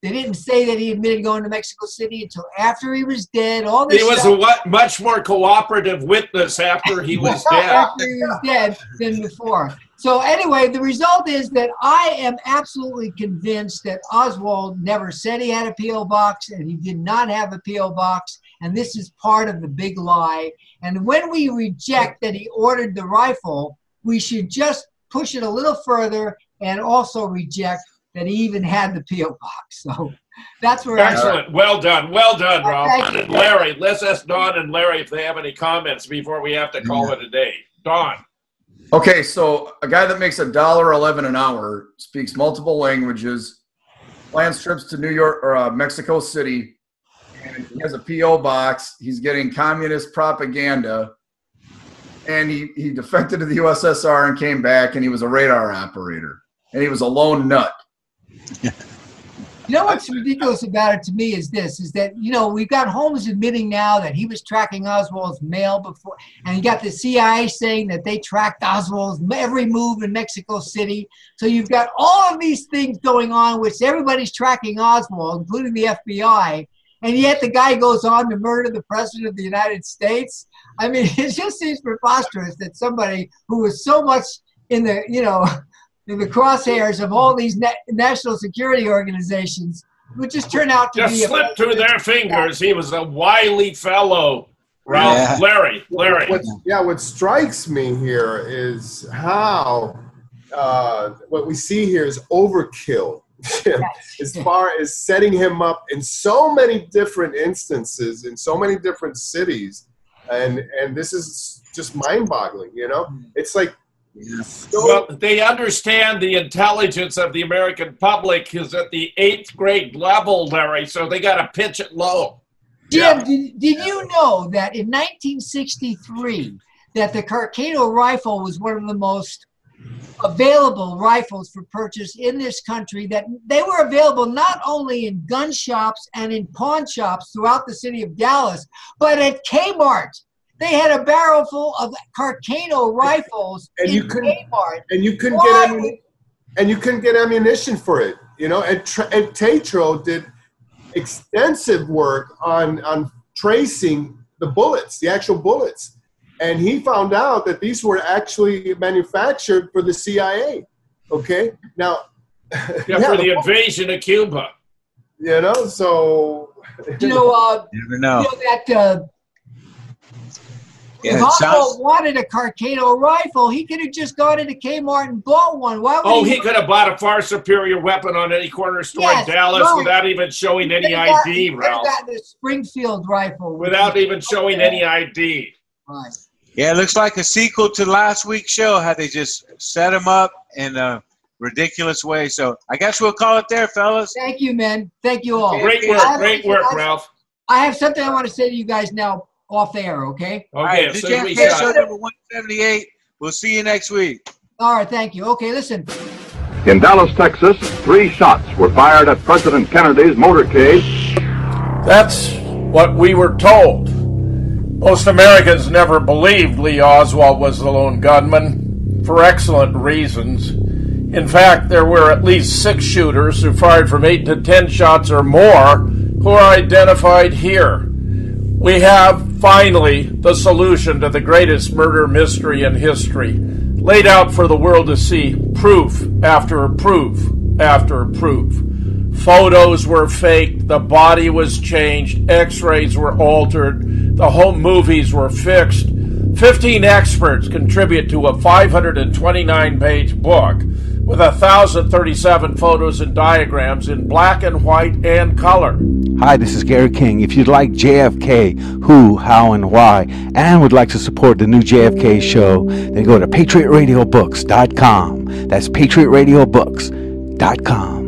They didn't say that he admitted going to Mexico City until after he was dead. All this. He was a much more cooperative witness after he was dead. After he was dead than before. So anyway, the result is that I am absolutely convinced that Oswald never said he had a P.O. box, and he did not have a P.O. box, and this is part of the big lie. And when we reject that he ordered the rifle, we should just push it a little further and also reject that he even had the P.O. box. So that's where excellent. Well done, Ralph. And Larry, let's ask Don and Larry if they have any comments before we have to call it a day. Don. Okay, so a guy that makes $1.11 an hour, speaks multiple languages, plans trips to New York or Mexico City, and he has a P.O. box. He's getting communist propaganda, and he defected to the USSR and came back, and he was a radar operator, and he was a lone nut. You know what's ridiculous about it to me is this, is that, we've got Holmes admitting now that he was tracking Oswald's mail before, and you got the CIA saying that they tracked Oswald's every move in Mexico City. So you've got all of these things going on, which everybody's tracking Oswald, including the FBI, and yet the guy goes on to murder the President of the United States. I mean, it just seems preposterous that somebody who was so much in the, in the crosshairs of all these national security organizations would just turn out to be slip through their fingers. He was a wily fellow. Ralph, yeah. Larry. What strikes me here is how what we see here is overkill as far as setting him up in so many different instances in so many different cities, and this is just mind-boggling. It's like. Well, they understand the intelligence of the American public is at the 8th grade level, Larry, so they got to pitch it low. Jim, did you know that in 1963 that the Carcano rifle was one of the most available rifles for purchase in this country, that they were available not only in gun shops and in pawn shops throughout the city of Dallas, but at Kmart. They had a barrel full of Carcano rifles in Kmart. And you couldn't get ammunition for it. And Tatro did extensive work on tracing the bullets, the actual bullets. And he found out that these were actually manufactured for the CIA. Okay? Now for the invasion of Cuba. So you never know. If Oswald wanted a Carcano rifle, he could have just gone into Kmart and bought one. Why would he could have bought a far superior weapon on any corner store in Dallas without even showing any ID, Ralph. Got the Springfield rifle. Without even showing any ID. Right. Yeah, it looks like a sequel to last week's show, how they just set him up in a ridiculous way. So I guess we'll call it there, fellas. Thank you, man. Thank you all. Great work, Ralph. I have something I want to say to you guys now. Off air, okay? All right, the JFK show number 178. We'll see you next week. All right, thank you. Okay, listen. In Dallas, Texas, 3 shots were fired at President Kennedy's motorcade. That's what we were told. Most Americans never believed Lee Oswald was the lone gunman, for excellent reasons. In fact, there were at least 6 shooters who fired from 8 to 10 shots or more who are identified here. We have, finally, the solution to the greatest murder mystery in history, laid out for the world to see, proof after proof after proof. Photos were faked, the body was changed, x-rays were altered, the home movies were fixed. 15 experts contribute to a 529-page book with 1,037 photos and diagrams in black and white and color. Hi, this is Gary King. If you'd like JFK, who, how, and why, and would like to support the new JFK show, then go to patriotradiobooks.com. That's patriotradiobooks.com.